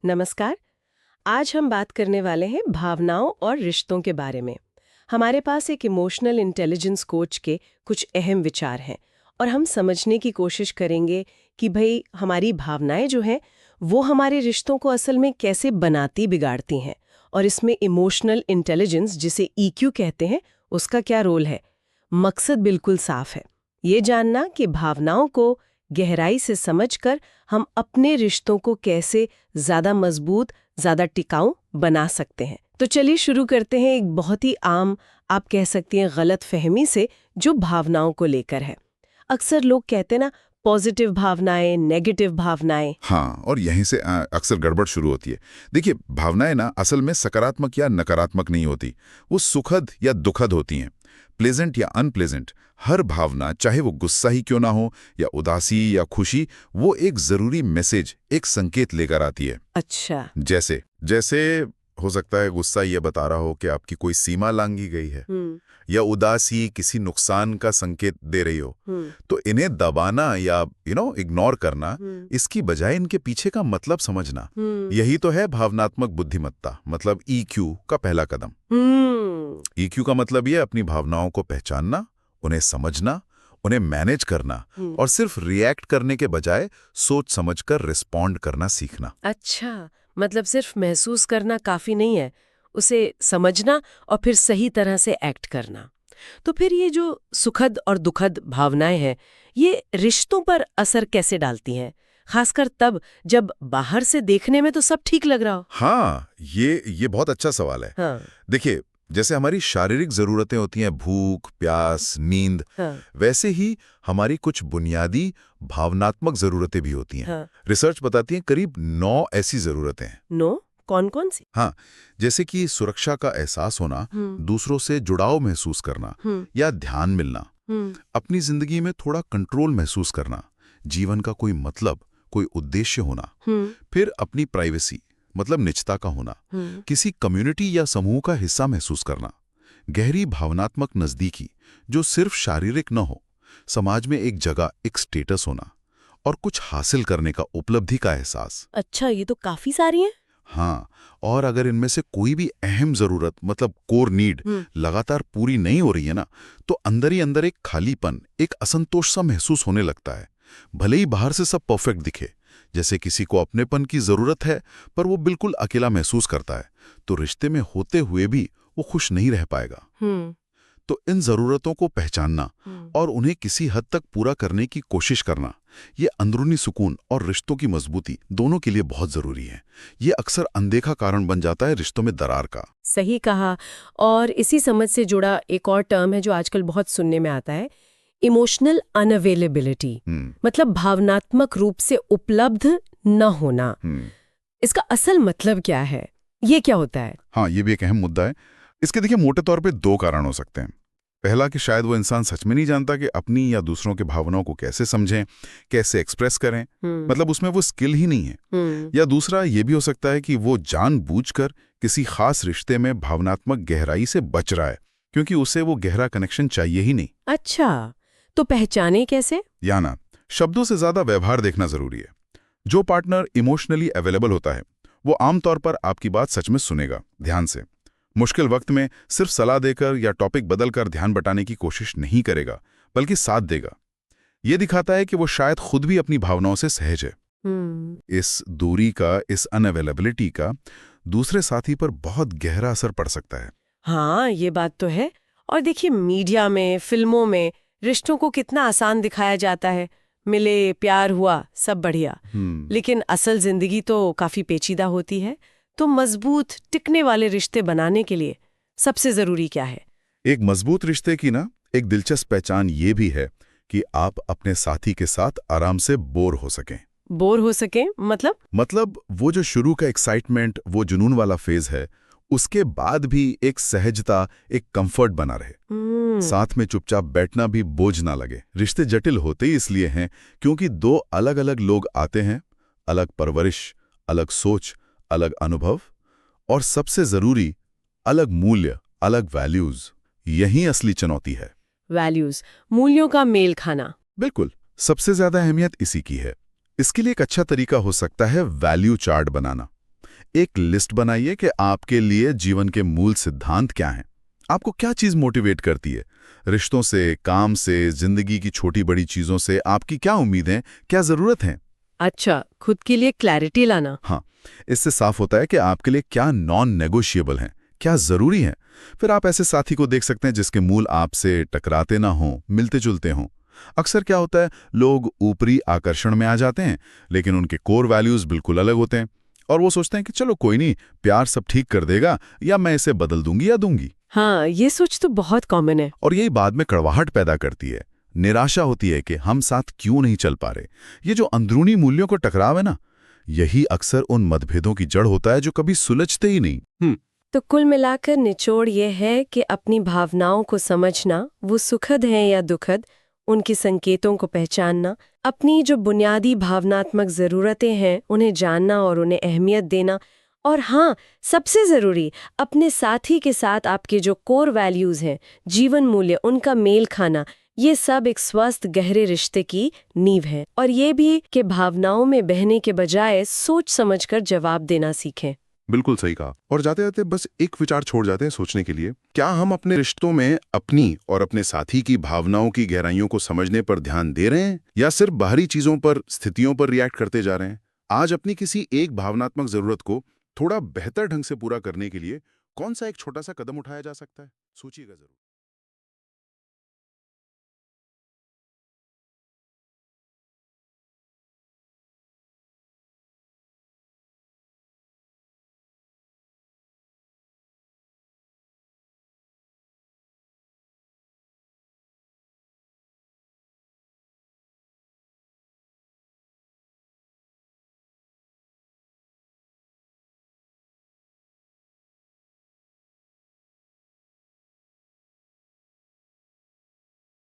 नमस्कार। आज हम बात करने वाले हैं भावनाओं और रिश्तों के बारे में। हमारे पास एक इमोशनल इंटेलिजेंस कोच के कुछ अहम विचार हैं और हम समझने की कोशिश करेंगे कि भाई हमारी भावनाएं जो हैं वो हमारे रिश्तों को असल में कैसे बनाती बिगाड़ती हैं और इसमें इमोशनल इंटेलिजेंस जिसे ईक्यू कहते हैं उसका क्या रोल है। मकसद बिल्कुल साफ है, ये जानना कि भावनाओं को गहराई से समझकर हम अपने रिश्तों को कैसे ज्यादा मजबूत, ज्यादा टिकाऊ बना सकते हैं। तो चलिए शुरू करते हैं एक बहुत ही आम, आप कह सकती हैं गलत फहमी से, जो भावनाओं को लेकर है। अक्सर लोग कहते हैं ना, पॉजिटिव भावनाएं, नेगेटिव भावनाएं। हाँ, और यहीं से अक्सर गड़बड़ शुरू होती है। देखिए, भावनाएं ना असल में सकारात्मक या नकारात्मक नहीं होती, वो सुखद या दुखद होती हैं, प्लेजेंट या अनप्लेजेंट। हर भावना, चाहे वो गुस्सा ही क्यों ना हो या उदासी या खुशी, वो एक जरूरी मैसेज, एक संकेत लेकर आती है। अच्छा। जैसे जैसे हो सकता है गुस्सा ये बता रहा हो कि आपकी कोई सीमा लांघी गई है, या उदासी किसी नुकसान का संकेत दे रही हो। तो इन्हें दबाना या इग्नोर करना, इसकी बजाय इनके पीछे का मतलब समझना, यही तो है भावनात्मक बुद्धिमत्ता, मतलब ईक्यू का पहला कदम। ईक्यू का मतलब ये अपनी भावनाओं को पहचानना, उन्हें समझना, उन्हें मैनेज करना और सिर्फ रिएक्ट करने के बजाय सोच समझकर रिस्पॉन्ड करना सीखना। अच्छा, मतलब सिर्फ महसूस करना काफी नहीं है, उसे समझना और फिर सही तरह से एक्ट करना। तो फिर ये जो सुखद और दुखद भावनाएं हैं, ये रिश्तों पर असर कैसे डालती हैं, खासकर तब जब बाहर से देखने में तो सब ठीक लग रहा हो? हाँ, ये बहुत अच्छा सवाल है। हाँ। देखिए, जैसे हमारी शारीरिक जरूरतें होती हैं, भूख, प्यास, नींद, हाँ। वैसे ही हमारी कुछ बुनियादी भावनात्मक जरूरतें भी होती हैं। हाँ। रिसर्च बताती है करीब 9 ऐसी जरूरतें हैं। 9? कौन कौन सी? हाँ, जैसे कि सुरक्षा का एहसास होना, दूसरों से जुड़ाव महसूस करना, या ध्यान मिलना, अपनी जिंदगी में थोड़ा कंट्रोल महसूस करना, जीवन का कोई मतलब, कोई उद्देश्य होना, फिर अपनी प्राइवेसी मतलब निजता का होना, किसी कम्युनिटी या समूह का हिस्सा महसूस करना, गहरी भावनात्मक नजदीकी जो सिर्फ शारीरिक न हो, समाज में एक जगह, एक स्टेटस होना, और कुछ हासिल करने का, उपलब्धि का एहसास। अच्छा, ये तो काफी सारी हैं। हाँ, और अगर इनमें से कोई भी अहम जरूरत मतलब कोर नीड लगातार पूरी नहीं हो रही है ना, तो अंदर ही अंदर एक खालीपन, एक असंतोष सा महसूस होने लगता है। भले ही बाहर से सब परफेक्ट दिखे, जैसे किसी को अपनेपन की जरूरत है पर वो बिल्कुल अकेला महसूस करता है, तो रिश्ते में होते हुए भी वो खुश नहीं रह पाएगा। तो इन जरूरतों को पहचानना और उन्हें किसी हद तक पूरा करने की कोशिश करना, ये अंदरूनी सुकून और रिश्तों की मजबूती दोनों के लिए बहुत जरूरी है। ये अक्सर अनदेखा कारण बन जाता है रिश्तों में दरार का। सही कहा। और इसी समझ से जुड़ा एक और टर्म है जो आजकल बहुत सुनने में आता है, इमोशनल अनअवेलेबिलिटी, मतलब भावनात्मक रूप से उपलब्ध न होना। इसका असल मतलब क्या है, ये क्या होता है? हाँ, ये भी एक अहम मुद्दा है। इसके देखिए मोटे तौर पे 2 कारण हो सकते हैं। पहला कि शायद वो इंसान सच में नहीं जानता कि अपनी या दूसरों के भावनाओं को कैसे समझें, कैसे एक्सप्रेस करें, मतलब उसमें वो स्किल ही नहीं है। या दूसरा ये भी हो सकता है कि वो जानबूझकर किसी खास रिश्ते में भावनात्मक गहराई से बच रहा है, क्योंकि उसे वो गहरा कनेक्शन चाहिए ही नहीं। अच्छा, तो पहचाने कैसे? या ना, शब्दों से ज्यादा व्यवहार देखना जरूरी है। जो पार्टनर इमोशनली अवेलेबल होता है, वो आमतौर पर आपकी बात सच में सुनेगा, ध्यान से। मुश्किल वक्त में सिर्फ सलाह देकर या टॉपिक बदलकर ध्यान बटाने की कोशिश नहीं करेगा, बल्कि साथ देगा। ये दिखाता है कि वो शायद खुद भी अपनी भावनाओं से सहज है। इस दूरी का, इस अनअवेलेबिलिटी का दूसरे साथी पर बहुत गहरा असर पड़ सकता है। हाँ, ये बात तो है। और देखिए, मीडिया में, फिल्मों में रिश्तों को कितना आसान दिखाया जाता है, मिले, प्यार हुआ, सब बढ़िया। लेकिन असल जिंदगी तो काफी पेचीदा होती है। तो मजबूत, टिकने वाले रिश्ते बनाने के लिए सबसे जरूरी क्या है? एक मजबूत रिश्ते की ना एक दिलचस्प पहचान ये भी है कि आप अपने साथी के साथ आराम से बोर हो सकें। बोर हो सके मतलब वो जो शुरू का एक्साइटमेंट, वो जुनून वाला फेज है, उसके बाद भी एक सहजता, एक कंफर्ट बना रहे। साथ में चुपचाप बैठना भी बोझ ना लगे। रिश्ते जटिल होते ही इसलिए हैं क्योंकि 2 अलग अलग लोग आते हैं, अलग परवरिश, अलग सोच, अलग अनुभव, और सबसे जरूरी अलग मूल्य, अलग वैल्यूज। यही असली चुनौती है। वैल्यूज, मूल्यों का मेल खाना। बिल्कुल, सबसे ज्यादा अहमियत इसी की है। इसके लिए एक अच्छा तरीका हो सकता है वैल्यू चार्ट बनाना। एक लिस्ट बनाइए कि आपके लिए जीवन के मूल सिद्धांत क्या हैं। आपको क्या चीज़ मोटिवेट करती है? रिश्तों से, काम से, जिंदगी की छोटी बड़ी चीज़ों से आपकी क्या उम्मीदें, क्या ज़रूरत है? अच्छा, खुद के लिए क्लैरिटी लाना। हाँ, इससे साफ होता है कि आपके लिए क्या नॉन नेगोशिएबल हैं, क्या ज़रूरी है। फिर आप ऐसे साथी को देख सकते हैं जिसके मूल आपसे टकराते ना हों, मिलते जुलते हों। अक्सर क्या होता है, लोग ऊपरी आकर्षण में आ जाते हैं, लेकिन उनके कोर वैल्यूज़ बिल्कुल अलग होते हैं और वो सोचते हैं कि चलो कोई नहीं, प्यार सब ठीक कर देगा या मैं इसे बदल दूंगी या दूंगी। हाँ, ये सोच तो बहुत कॉमन है। और यही बाद में कड़वाहट पैदा करती है। निराशा होती है कि हम साथ क्यों नहीं चल पा रहे। ये जो अंदरूनी मूल्यों को टकराव है ना, यही अक्सर उन मतभेदों की जड़ होता है जो कभी सुलझते ही नहीं। तो कुल मिलाकर निचोड़ ये है कि अपनी भावनाओं को समझना, वो सुखद हैं या दुखद, उनके संकेतों को पहचानना, अपनी जो बुनियादी भावनात्मक ज़रूरतें हैं उन्हें जानना और उन्हें अहमियत देना, और हाँ, सबसे ज़रूरी, अपने साथी के साथ आपके जो कोर वैल्यूज़ हैं, जीवन मूल्य, उनका मेल खाना, ये सब एक स्वस्थ गहरे रिश्ते की नींव है। और ये भी कि भावनाओं में बहने के बजाय सोच समझकर जवाब देना सीखें। बिल्कुल सही कहा। और जाते जाते बस एक विचार छोड़ जाते हैं सोचने के लिए, क्या हम अपने रिश्तों में अपनी और अपने साथी की भावनाओं की गहराइयों को समझने पर ध्यान दे रहे हैं या सिर्फ बाहरी चीजों पर, स्थितियों पर रिएक्ट करते जा रहे हैं? आज अपनी किसी एक भावनात्मक जरूरत को थोड़ा बेहतर ढंग से पूरा करने के लिए कौन सा एक छोटा सा कदम उठाया जा सकता है? सोचिएगा जरूर।